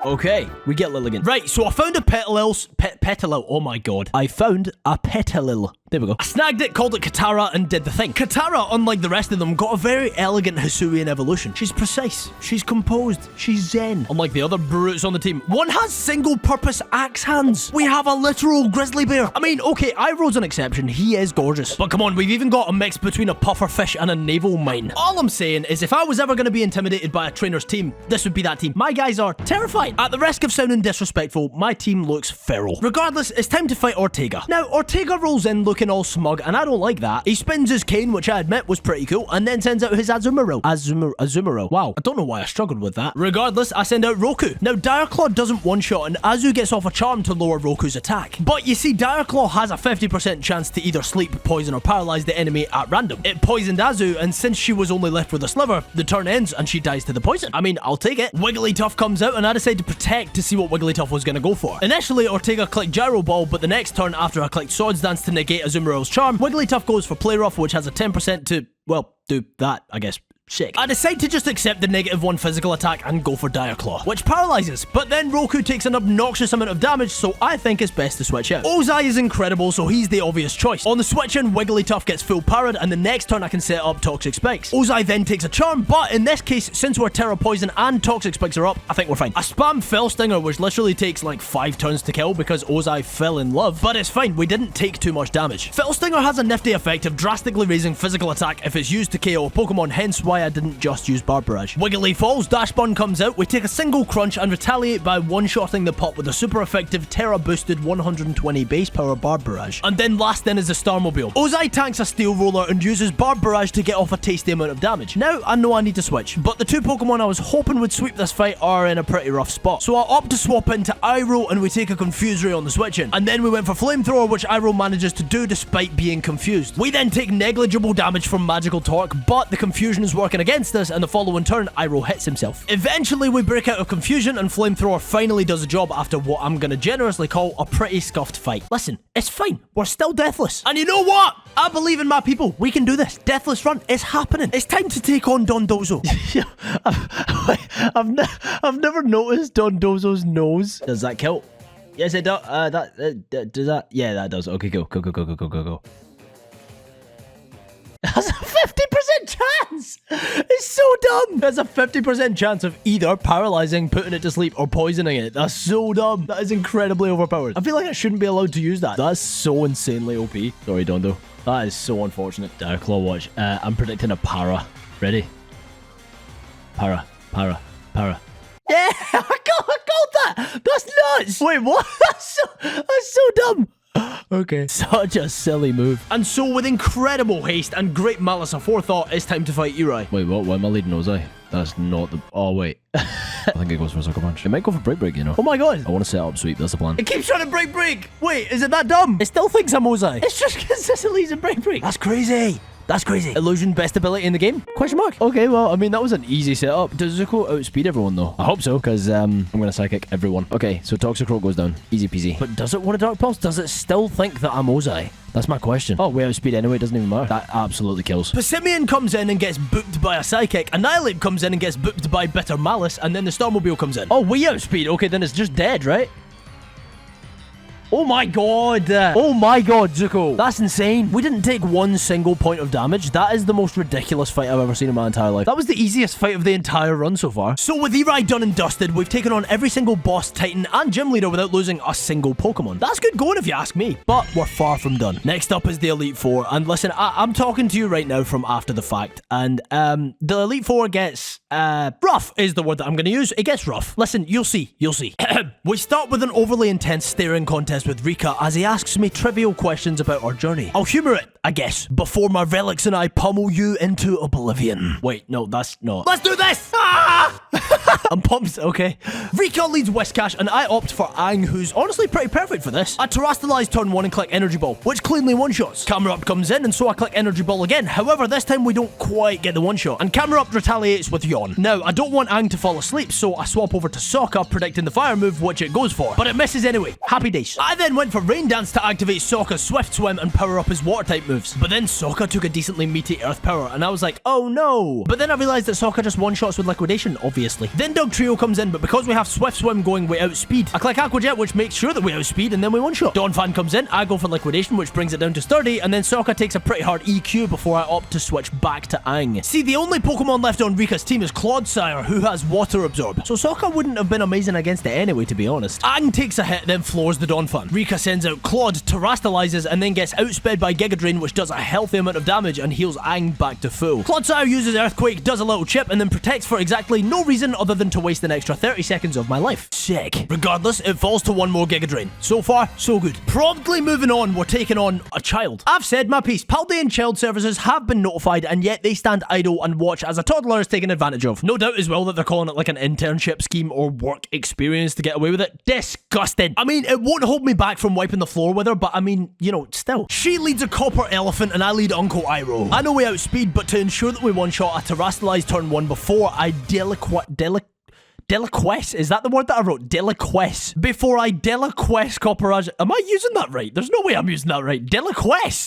Okay, we get Lilligant. Right, so I found a Petalil. Oh my god. I found a Petalil. There we go. I snagged it, called it Katara, and did the thing. Katara, unlike the rest of them, got a very elegant Hisuian evolution. She's precise. She's composed. She's zen. Unlike the other brutes on the team. One has single-purpose axe hands. We have a literal grizzly bear. I mean, okay, Iroh's an exception. He is gorgeous. But come on, we've even got a mix between a pufferfish and a naval mine. All I'm saying is if I was ever going to be intimidated by a trainer's team, this would be that team. My guys are terrified. At the risk of sounding disrespectful, my team looks feral. Regardless, it's time to fight Ortega. Now, Ortega rolls in looking all smug, and I don't like that. He spins his cane, which I admit was pretty cool, and then sends out his Azumarill. Azumarill. Wow, I don't know why I struggled with that. Regardless, I send out Roku. Now, Direclaw doesn't one-shot, and Azu gets off a charm to lower Roku's attack. But you see, Direclaw has a 50% chance to either sleep, poison, or paralyze the enemy at random. It poisoned Azu, and since she was only left with a sliver, the turn ends and she dies to the poison. I mean, I'll take it. Wigglytuff comes out, and I decide to protect to see what Wigglytuff was going to go for. Initially, Ortega clicked Gyro Ball, but the next turn after I clicked Swords Dance to negate Azumarill's charm, Wigglytuff goes for Play Rough, which has a 10% to, well, do that, I guess. Sick. I decide to just accept the -1 physical attack and go for Dire Claw, which paralyzes, but then Roku takes an obnoxious amount of damage, so I think it's best to switch out. Ozai is incredible, so he's the obvious choice. On the switch in, Wigglytuff gets full parried, and the next turn I can set up Toxic Spikes. Ozai then takes a charm, but in this case, since we're Terra Poison and Toxic Spikes are up, I think we're fine. I spam Fell Stinger, which literally takes like 5 turns to kill because Ozai fell in love, but it's fine, we didn't take too much damage. Fell Stinger has a nifty effect of drastically raising physical attack if it's used to KO a Pokemon, hence why I didn't just use Barb Barrage. Wiggly falls, Dash Bun comes out, we take a single crunch and retaliate by one-shotting the pot with a super effective Terra boosted 120 base power Barb Barrage. And then last in is the Starmobile. Ozai tanks a Steel Roller and uses Barb Barrage to get off a tasty amount of damage. Now, I know I need to switch, but the 2 Pokemon I was hoping would sweep this fight are in a pretty rough spot. So I opt to swap into Iroh and we take a Confuse Ray on the switch in. And then we went for Flamethrower, which Iroh manages to do despite being confused. We then take negligible damage from Magical Torque, but the confusion is working against us, and the following turn, Iroh hits himself. Eventually, we break out of confusion, and Flamethrower finally does a job after what I'm gonna generously call a pretty scuffed fight. Listen, it's fine. We're still deathless. And you know what? I believe in my people. We can do this. Deathless run is happening. It's time to take on Dondozo. I've never noticed Dondozo's nose. Does that kill? Yes, it does. Does that? Yeah, that does. Okay, go. It has a 50% chance! It's so dumb! has a 50% chance of either paralyzing, putting it to sleep, or poisoning it. That's so dumb. That is incredibly overpowered. I feel like I shouldn't be allowed to use that. That's so insanely OP. Sorry, Dondo. That is so unfortunate. Claw Watch. I'm predicting a para. Ready? Para. Yeah, I called that. That's nuts. Wait, what? That's so dumb. Okay. Such a silly move. And so with incredible haste and great malice aforethought, it's time to fight Uri. Wait, what? Why am I leading Ozai? That's not the... Oh, wait. I think it goes for a Sucker Punch. It might go for Break, you know. Oh my god. I want to set up Sweep. That's the plan. It keeps trying to Break. Wait, is it that dumb? It still thinks I'm Ozai. It's just consistently using Break. That's crazy. That's crazy. Illusion best ability in the game? Question mark. Okay, well, I mean, that was an easy setup. Does Zuko outspeed everyone, though? I hope so, because I'm going to Psychic everyone. Okay, so Toxicroak goes down. Easy peasy. But does it want a Dark Pulse? Does it still think that I'm Ozai? That's my question. Oh, we outspeed anyway. It doesn't even matter. That absolutely kills. Passimian comes in and gets booped by a Psychic. Annihilate comes in and gets booped by Bitter Malice. And then the Starmobile comes in. Oh, we outspeed. Okay, then it's just dead, right? Oh my god. Oh my god, Zuko. That's insane. We didn't take one single point of damage. That is the most ridiculous fight I've ever seen in my entire life. That was the easiest fight of the entire run so far. So with Eri done and dusted, we've taken on every single boss, titan, and gym leader without losing a single Pokemon. That's good going if you ask me, but we're far from done. Next up is the Elite Four, and listen, I'm talking to you right now from after the fact, and the Elite Four gets, rough is the word that I'm going to use. It gets rough. Listen, you'll see. We start with an overly intense staring contest with Rika as he asks me trivial questions about our journey. I'll humor it, I guess, before my relics and I pummel you into oblivion. Wait, no, that's not. Let's do this! Ah! I'm pumped, okay. Rika leads Whiscash, and I opt for Aang, who's honestly pretty perfect for this. I Terrastalize turn 1 and click Energy Ball, which cleanly one-shots. Camera Up comes in, and so I click Energy Ball again. However, this time we don't quite get the one-shot, and Camera Up retaliates with Yawn. Now, I don't want Aang to fall asleep, so I swap over to Sokka, predicting the fire move, which it goes for. But it misses anyway. Happy days. I then went for Rain Dance to activate Sokka's Swift Swim and power up his water-type moves. But then Sokka took a decently meaty Earth Power, and I was like, oh no. But then I realized that Sokka just one-shots with Liquidation, obviously. Then Dog Trio comes in, but because we have Swift Swim going, we outspeed. I click Aqua Jet, which makes sure that we outspeed, and then we one-shot. Donphan comes in, I go for Liquidation, which brings it down to Sturdy, and then Sokka takes a pretty hard EQ before I opt to switch back to Aang. See, the only Pokemon left on Rika's team is Clodsire, who has Water Absorb. So Sokka wouldn't have been amazing against it anyway, to be honest. Aang takes a hit, then floors the Donphan. Rika sends out Claude, Terrastalizes, and then gets outsped by Giga Drain, which does a healthy amount of damage and heals Aang back to full. Clodsire uses Earthquake, does a little chip, and then protects for exactly no reason other than to waste an extra 30 seconds of my life. Sick. Regardless, it falls to one more Giga Drain. So far, so good. Promptly moving on, we're taking on a child. I've said my piece. Paldean child services have been notified, and yet they stand idle and watch as a toddler is taken advantage of. No doubt as well that they're calling it like an internship scheme or work experience to get away with it. Disgusting. I mean, it won't hold me back from wiping the floor with her, but I mean, you know, still. She leads a Copper Elephant and I lead Uncle Iroh. I know we outspeed, but to ensure that we one-shot, I Terrastalize turn 1 before I Deliquest? Is that the word that I wrote? Deliquest. Before I Deliquest Copperage. Am I using that right? There's no way I'm using that right. Deliquest.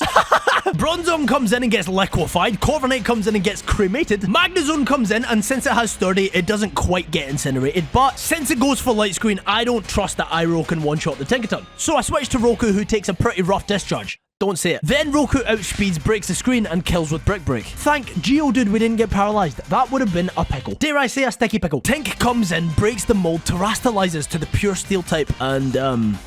Bronzong comes in and gets liquefied. Corviknight comes in and gets cremated. Magnezone comes in, and since it has Sturdy, it doesn't quite get incinerated. But since it goes for Light Screen, I don't trust that Iroh can one-shot the Tinkaton. So I switch to Roku, who takes a pretty rough discharge. Don't say it. Then Roku outspeeds, breaks the screen, and kills with Brick Break. Thank Geodude we didn't get paralyzed. That would have been a pickle. Dare I say a sticky pickle. Tink comes in, breaks the mold, Terrastalizes to the pure steel type, and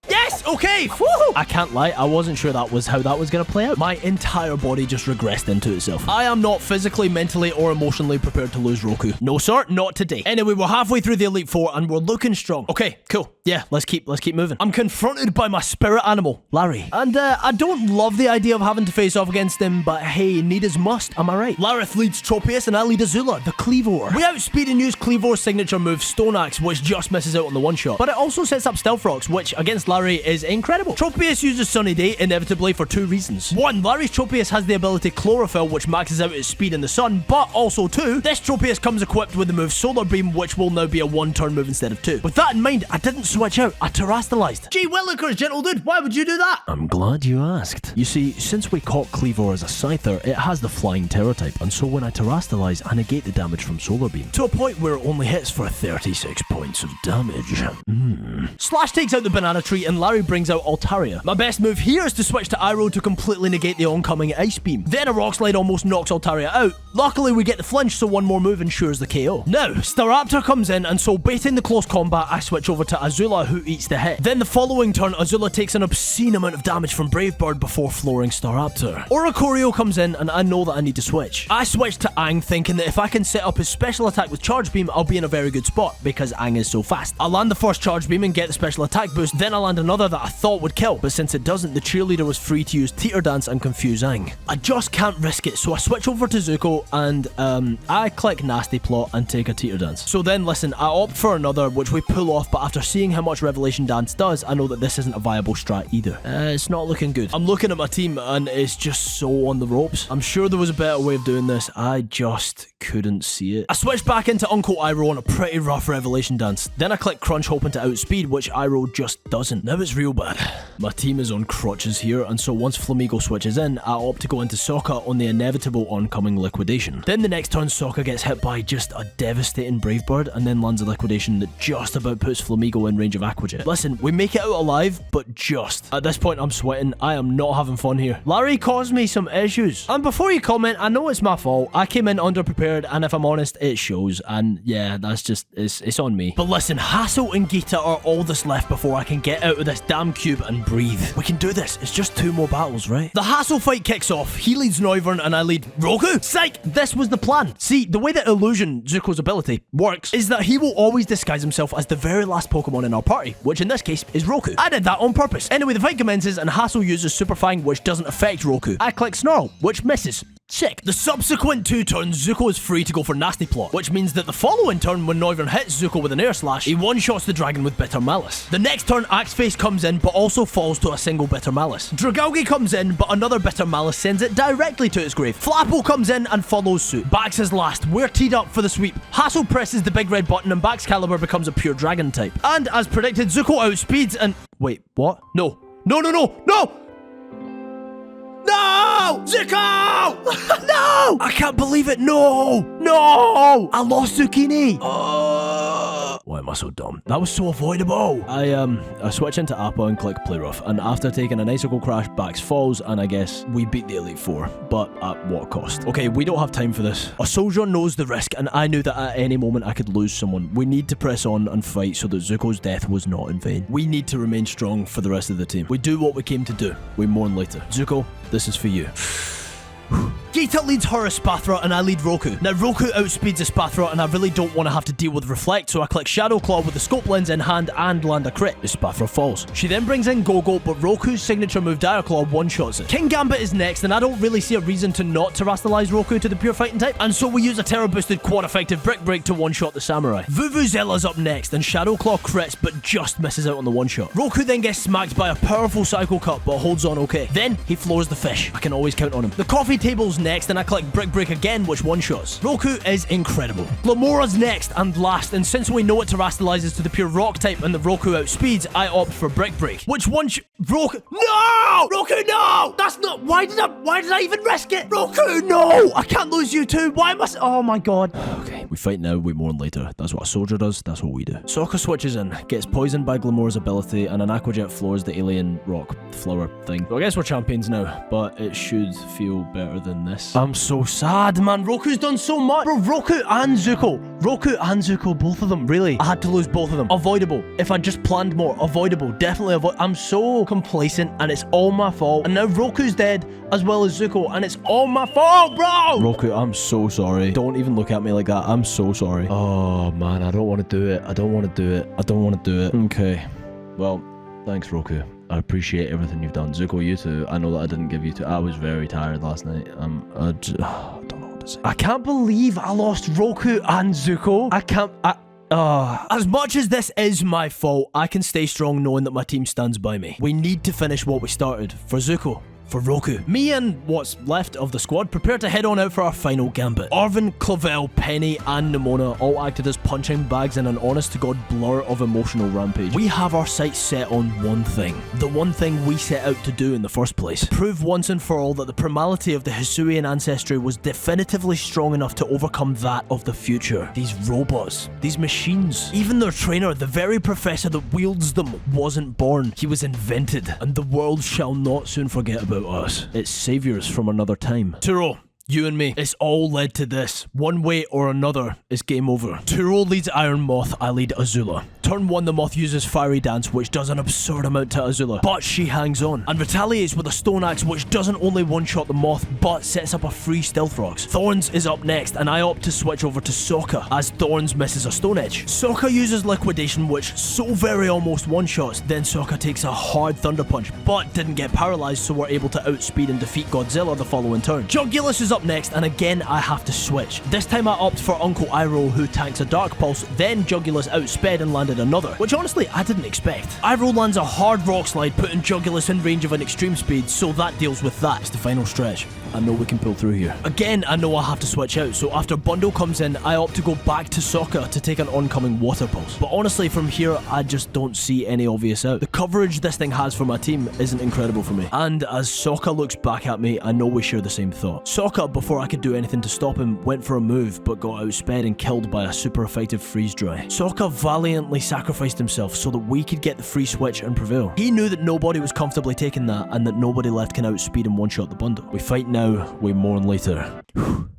yes! Okay! Woohoo! I can't lie, I wasn't sure that was how that was gonna play out. My entire body just regressed into itself. I am not physically, mentally, or emotionally prepared to lose Roku. No sir, not today. Anyway, we're halfway through the Elite Four and we're looking strong. Okay, cool. Yeah, let's keep moving. I'm confronted by my spirit animal, Larry. And I don't love the idea of having to face off against him, but hey, need is must, am I right? Larith leads Tropius and I lead Azula, the Cleavor. We outspeed and use Cleavor's signature move, Stone Axe, which just misses out on the one-shot. But it also sets up Stealth Rocks, which against Larry is incredible. Tropius uses Sunny Day inevitably for two reasons. One, Larry's Tropius has the ability Chlorophyll, which maxes out its speed in the sun, but also two, this Tropius comes equipped with the move Solar Beam, which will now be a one-turn move instead of two. With that in mind, I didn't switch out. I terastallized. Gee willikers, gentle dude, why would you do that? I'm glad you asked. You see, since we caught Cleavor as a Scyther, it has the flying terror type, and so when I terastallize, I negate the damage from Solar Beam, to a point where it only hits for 36 points of damage. Slash takes out the banana tree, and Larry brings out Altaria. My best move here is to switch to Iroh to completely negate the oncoming Ice Beam. Then a Rock Slide almost knocks Altaria out. Luckily, we get the flinch, so one more move ensures the KO. Now, Staraptor comes in, and so baiting the close combat, I switch over to Azula, who eats the hit. Then the following turn, Azula takes an obscene amount of damage from Brave Bird before flooring Staraptor. Oricorio comes in, and I know that I need to switch. I switch to Aang, thinking that if I can set up his special attack with Charge Beam, I'll be in a very good spot, because Aang is so fast. I land the first Charge Beam and get the special attack boost, then I land another that I thought would kill, but since it doesn't, the cheerleader was free to use Teeter Dance and confuse Aang. I just can't risk it, so I switch over to Zuko, and I click Nasty Plot and take a Teeter Dance. So then listen, I opt for another, which we pull off, but after seeing how much Revelation Dance does, I know that this isn't a viable strat either. It's not looking good. I'm looking at my team, and it's just so on the ropes. I'm sure there was a better way of doing this, I just couldn't see it. I switch back into Uncle Iroh on a pretty rough Revelation Dance. Then I click Crunch hoping to outspeed, which Iroh just doesn't. Now it's real bad. My team is on crutches here, and so once Flamigo switches in, I opt to go into Sokka on the inevitable oncoming liquidation. Then the next turn, Sokka gets hit by just a devastating Brave Bird, and then lands a liquidation that just about puts Flamigo in range of Aqua Jet. Listen, we make it out alive, but just. At this point, I'm sweating. I am not having fun here. Larry caused me some issues. And before you comment, I know it's my fault. I came in underprepared, and if I'm honest, it shows. And yeah, that's just, it's on me. But listen, Hassel and Gita are all that's left before I can get out of this damn cube and breathe. We can do this. It's just 2 more battles, right? The Hassel fight kicks off. He leads Noivern, and I lead Roku. Psych! This was the plan. See, the way that Illusion, Zuko's ability, works is that he will always disguise himself as the very last Pokemon in our party, which in this case is Roku. I did that on purpose. Anyway, the fight commences, and Hassel uses Super Fang, which doesn't affect Roku. I click Snarl, which misses. Sick. The subsequent 2 turns, Zuko is free to go for Nasty Plot, which means that the following turn, when Noivern hits Zuko with an Air Slash, he one-shots the dragon with Bitter Malice. The next turn, Axeface comes in, but also falls to a single Bitter Malice. Dragalge comes in, but another Bitter Malice sends it directly to its grave. Flapple comes in and follows suit. Bax is last. We're teed up for the sweep. Hassel presses the big red button, and Baxcalibur becomes a pure dragon type. And as predicted, Zuko outspeeds and... Wait, what? No. No! No! Zuko! No! I can't believe it. No! No! I lost Zucchini. Why am I so dumb? That was so avoidable. I switch into Appa and click Play Rough, and after taking an Icicle Crash, Bax falls, and I guess we beat the Elite Four, but at what cost? Okay, we don't have time for this. A soldier knows the risk, and I knew that at any moment I could lose someone. We need to press on and fight so that Zuko's death was not in vain. We need to remain strong for the rest of the team. We do what we came to do. We mourn later. Zuko, this is for you. Gita leads her Espathra, and I lead Roku. Now, Roku outspeeds Espathra, and I really don't want to have to deal with Reflect, so I click Shadow Claw with the Scope Lens in hand and land a crit. Espathra falls. She then brings in Gogo, but Roku's signature move, Dire Claw, one-shots it. King Gambit is next, and I don't really see a reason to not terastallize Roku to the pure fighting type, and so we use a Terra-boosted quad-effective Brick Break to one-shot the Samurai. Vuvuzella's up next, and Shadow Claw crits, but just misses out on the one-shot. Roku then gets smacked by a powerful Psycho Cut, but holds on okay. Then, he floors the fish. I can always count on him. The coffee table's next, and I click Brick Break again, which one-shots. Roku is incredible. Glamora's next and last, and since we know it terastallizes to the pure rock type and the Roku outspeeds, I opt for Brick Break. Which one Roku... No! Roku, no! That's not... Why did I even risk it? Roku, no! I can't lose you too. Why must... Oh my god. Okay, we fight now, we mourn later. That's what a soldier does, that's what we do. Sokka switches in, gets poisoned by Glamora's ability, and an Aqua Jet floors the alien rock flower thing. So I guess we're champions now, but it should feel better than this. I'm so sad, man. Roku's done so much. Bro, Roku and Zuko, both of them, really. I had to lose both of them. Avoidable. If I just planned more, avoidable. Definitely I'm so complacent, and it's all my fault. And now Roku's dead, as well as Zuko, and it's all my fault, bro! Roku, I'm so sorry. Don't even look at me like that. I'm so sorry. Oh, man, I don't want to do it. I don't want to do it. Okay. Well, thanks, Roku. I appreciate everything you've done. Zuko, you too. I know that I didn't give you two. I was very tired last night. I don't know what to say. I can't believe I lost Roku and Zuko. As much as this is my fault, I can stay strong knowing that my team stands by me. We need to finish what we started. For Zuko, for Roku. Me and what's left of the squad prepare to head on out for our final gambit. Arvin, Clavel, Penny, and Nimona all acted as punching bags in an honest-to-God blur of emotional rampage. We have our sights set on one thing. The one thing we set out to do in the first place. Prove once and for all that the primality of the Hisuian ancestry was definitively strong enough to overcome that of the future. These robots, these machines, even their trainer, the very professor that wields them, wasn't born. He was invented, and the world shall not soon forget about us. Its saviors from another time. Turo, you and me, it's all led to this. One way or another, it's game over. Turo leads Iron Moth, I lead Azula. Turn 1, the Moth uses Fiery Dance, which does an absurd amount to Azula, but she hangs on, and retaliates with a Stone Axe, which doesn't only one-shot the Moth, but sets up a free Stealth Rocks. Thorns is up next, and I opt to switch over to Sokka, as Thorns misses a Stone Edge. Sokka uses Liquidation, which so very almost one-shots, then Sokka takes a hard Thunder Punch, but didn't get paralyzed, so we're able to outspeed and defeat Godzilla the following turn. Jugulus is up next, and again I have to switch. This time I opt for Uncle Iroh, who tanks a Dark Pulse, then Jugulus outsped and landed another, which honestly I didn't expect. Iroh lands a hard Rock Slide, putting Jugulus in range of an Extreme Speed, so that deals with that. It's the final stretch. I know we can pull through here. Again, I know I have to switch out, so after Bundle comes in, I opt to go back to Sokka to take an oncoming Water Pulse. But honestly, from here, I just don't see any obvious out. The coverage this thing has for my team isn't incredible for me. And as Sokka looks back at me, I know we share the same thought. Sokka, before I could do anything to stop him, went for a move, but got outsped and killed by a super effective Freeze Dry. Sokka valiantly sacrificed himself so that we could get the free switch and prevail. He knew that nobody was comfortably taking that, and that nobody left can outspeed and one-shot the bundle. We fight now, we mourn later.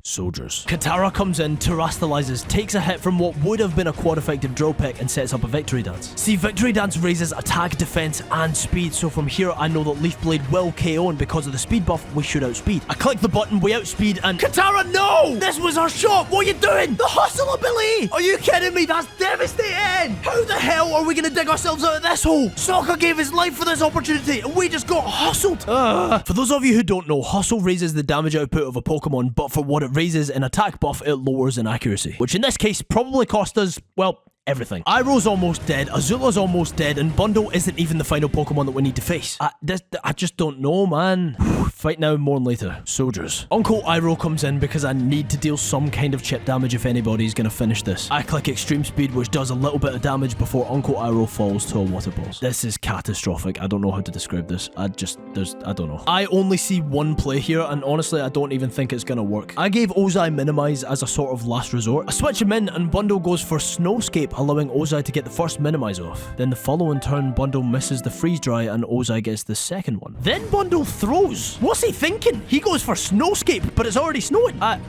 Soldiers. Katara comes in, terastalizes, takes a hit from what would have been a quad effective drill pick, and sets up a Victory Dance. See, Victory Dance raises attack, defense, and speed, so from here I know that Leaf Blade will KO, and because of the speed buff, we should outspeed. I click the button, we outspeed, and Katara, no! This was our shot! What are you doing? The hustle ability! Are you kidding me? That's devastating! How the hell are we gonna dig ourselves out of this hole? Sokka gave his life for this opportunity, and we just got hustled! For those of you who don't know, hustle raises the damage output of a Pokemon, but for what it raises in attack buff, it lowers in accuracy, which in this case probably cost us, well, everything. Iroh's almost dead, Azula's almost dead, and Bundle isn't even the final Pokemon that we need to face. I just don't know, man. Fight now, mourn later. Soldiers. Uncle Iroh comes in because I need to deal some kind of chip damage if anybody's gonna finish this. I click Extreme Speed, which does a little bit of damage before Uncle Iroh falls to a Water Pulse. This is catastrophic. I don't know how to describe this. I don't know. I only see one play here, and honestly, I don't even think it's gonna work. I gave Ozai Minimize as a sort of last resort. I switch him in, and Bundle goes for Snowscape, allowing Ozai to get the first Minimize off. Then the following turn, Bundle misses the Freeze Dry, and Ozai gets the second one. Then Bundle throws. What's he thinking? He goes for Snowscape, but it's already snowing. I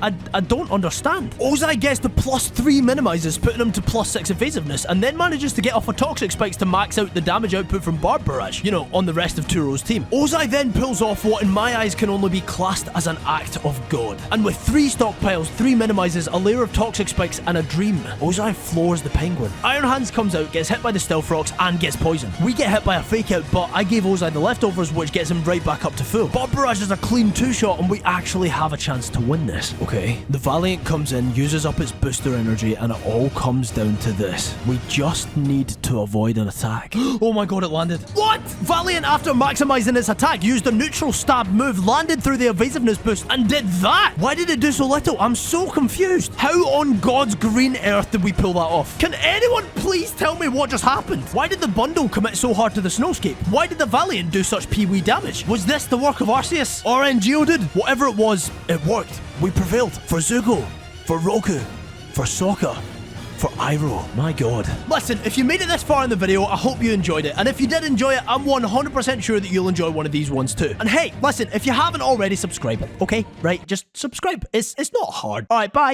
don't understand. Ozai gets the +3 Minimizes, putting him to +6 evasiveness, and then manages to get off a Toxic Spikes to max out the damage output from Barb Barrage, you know, on the rest of Turo's team. Ozai then pulls off what in my eyes can only be classed as an act of God. And with 3 stockpiles, 3 Minimizes, a layer of Toxic Spikes, and a Dream, Ozai floors the Penguin. Iron Hands comes out, gets hit by the Stealth Rocks, and gets poisoned. We get hit by a Fake Out, but I gave Ozai the leftovers, which gets him right back up to full. Barb Barrage is a clean 2-shot, and we actually have a chance to win this. Okay, the Valiant comes in, uses up its booster energy, and it all comes down to this. We just need to avoid an attack. Oh my god, it landed. What? Valiant, after maximizing its attack, used a neutral stab move, landed through the evasiveness boost, and did that? Why did it do so little? I'm so confused. How on God's green earth did we pull that off? Can anyone please tell me what just happened? Why did the Bundle commit so hard to the Snowscape? Why did the Valiant do such pee-wee damage? Was this the work of Arceus? Or Geodude? Whatever it was, it worked. We prevailed. For Zuko. For Roku. For Sokka. For Iroh. My god. Listen, if you made it this far in the video, I hope you enjoyed it. And if you did enjoy it, I'm 100% sure that you'll enjoy one of these ones too. And hey, listen, if you haven't already, subscribe. Okay? Right? Just subscribe. It's not hard. Alright, bye.